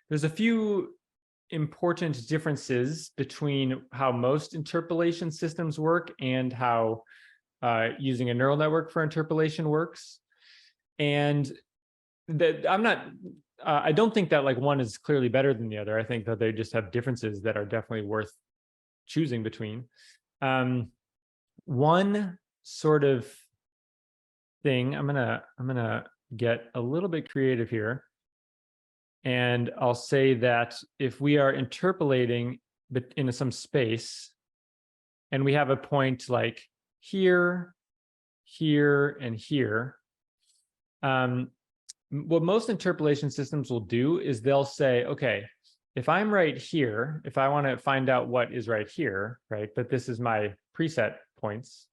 There's a few important differences between how most interpolation systems work and how using a neural network for interpolation works. And that I don't think that like one is clearly better than the other. I think that they just have differences that are definitely worth choosing between. One sort of thing, I'm gonna get a little bit creative here. And I'll say that if we are interpolating in some space, and we have a point like here, here, and here, what most interpolation systems will do is they'll say, okay, if I'm right here, if I want to find out what is right here, right, but this is my preset points,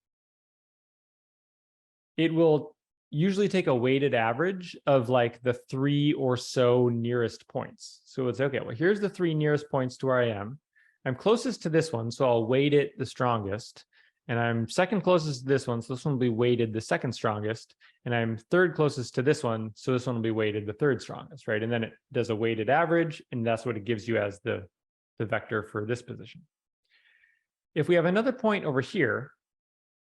it will usually take a weighted average of like the 3 or so nearest points. So it's okay, well, here's the 3 nearest points to where I am. I'm closest to this one, so I'll weight it the strongest. And I'm second closest to this one, so this one will be weighted the second strongest. And I'm third closest to this one, so this one will be weighted the third strongest, right? And then it does a weighted average, and that's what it gives you as the vector for this position. If we have another point over here,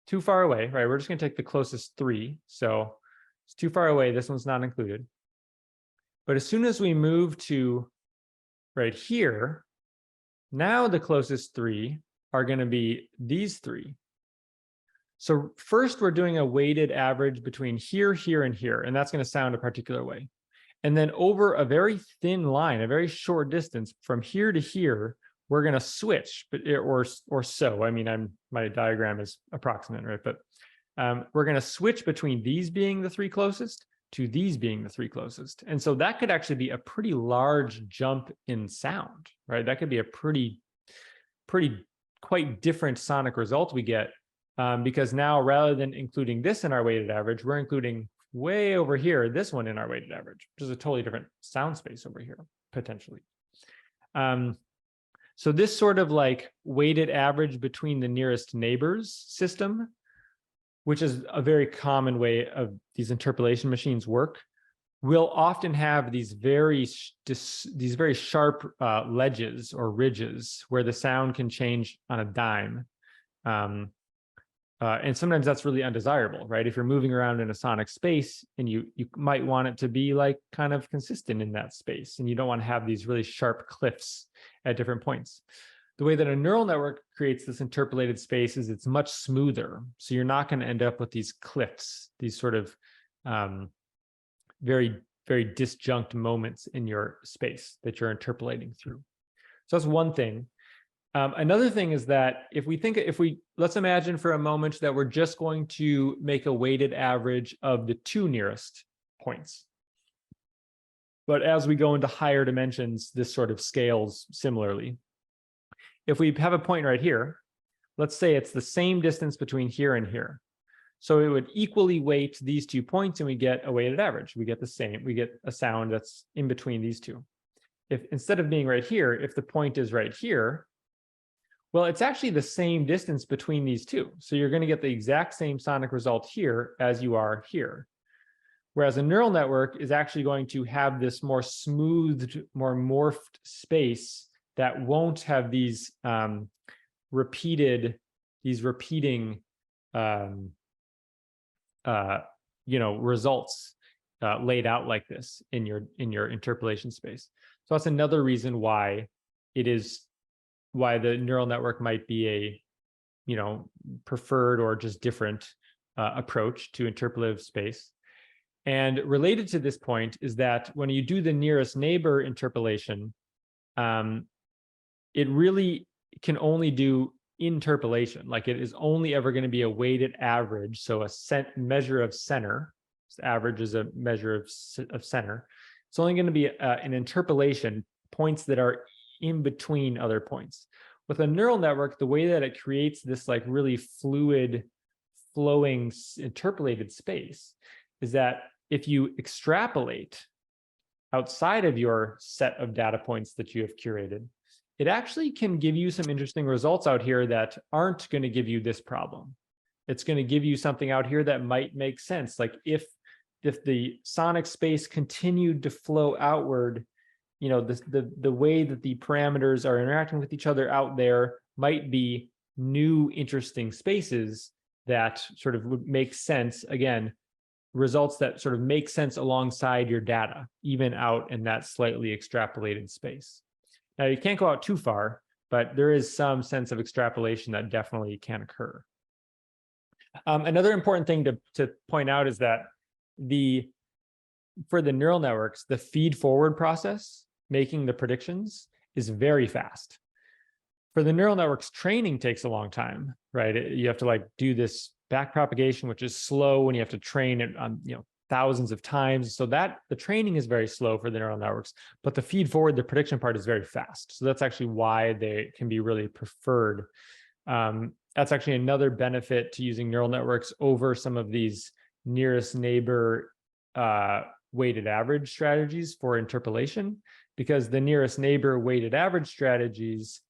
too far away, right? We're just going to take the closest 3. So it's too far away. This one's not included. But as soon as we move to right here, now the closest 3 are going to be these 3. So first, we're doing a weighted average between here, here, and here, and that's going to sound a particular way. And then over a very thin line, a very short distance from here to here, we're going to switch, or so. I mean, my diagram is approximate, right? But we're going to switch between these being the 3 closest to these being the 3 closest. And so that could actually be a pretty large jump in sound, right? That could be a quite different sonic result we get, because now rather than including this in our weighted average, we're including way over here, this one in our weighted average, which is a totally different sound space over here, potentially. So this sort of like weighted average between the nearest neighbors system, which is a very common way of these interpolation machines work, will often have these very sharp ledges or ridges where the sound can change on a dime. And sometimes that's really undesirable, right? If you're moving around in a sonic space and you might want it to be like kind of consistent in that space, and you don't want to have these really sharp cliffs at different points. The way that a neural network creates this interpolated space is it's much smoother. So you're not going to end up with these cliffs, these sort of very, very disjunct moments in your space that you're interpolating through. So that's one thing. Another thing is that let's imagine for a moment that we're just going to make a weighted average of the 2 nearest points. But as we go into higher dimensions, this sort of scales similarly. If we have a point right here, let's say it's the same distance between here and here. So it would equally weight these 2 points and we get a weighted average. We get a sound that's in between these 2. If instead of being right here, if the point is right here, well, it's actually the same distance between these 2. So you're going to get the exact same sonic result here as you are here. Whereas a neural network is actually going to have this more smoothed, more morphed space that won't have these repeating results laid out like this in your interpolation space. So that's another reason why the neural network might be a preferred or just different approach to interpolative space. And related to this point is that when you do the nearest neighbor interpolation, it really can only do interpolation. Like it is only ever going to be a weighted average. So a measure of center, average is a measure of center. It's only going to be an interpolation, points that are in between other points. With a neural network, the way that it creates this like really fluid, flowing, interpolated space is that if you extrapolate outside of your set of data points that you have curated, it actually can give you some interesting results out here that aren't going to give you this problem. It's going to give you something out here that might make sense. Like if the sonic space continued to flow outward the way that the parameters are interacting with each other out there might be new interesting spaces that sort of would make sense, again, results that sort of make sense alongside your data, even out in that slightly extrapolated space. Now, you can't go out too far, but there is some sense of extrapolation that definitely can occur. Another important thing to point out is that for the neural networks, the feed forward process, making the predictions, is very fast. For the neural networks, training takes a long time, right? You have to like do this back propagation, which is slow when you have to train it on thousands of times. So that the training is very slow for the neural networks, but the feed forward, the prediction part is very fast. So that's actually why they can be really preferred. That's actually another benefit to using neural networks over some of these nearest neighbor weighted average strategies for interpolation, because the nearest neighbor weighted average strategies,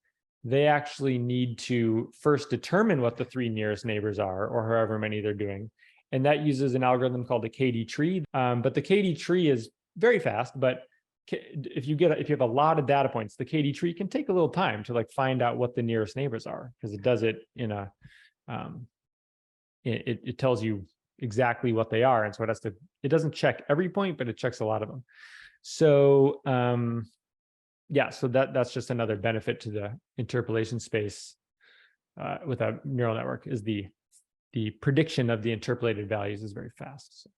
they actually need to first determine what the 3 nearest neighbors are, or however many they're doing. And that uses an algorithm called the KD tree. But the KD tree is very fast, but if you have a lot of data points, the KD tree can take a little time to like find out what the nearest neighbors are, because it does it in a, it tells you exactly what they are. And so it doesn't check every point, but it checks a lot of them. So yeah, so that's just another benefit to the interpolation space with a neural network, is the prediction of the interpolated values is very fast. So.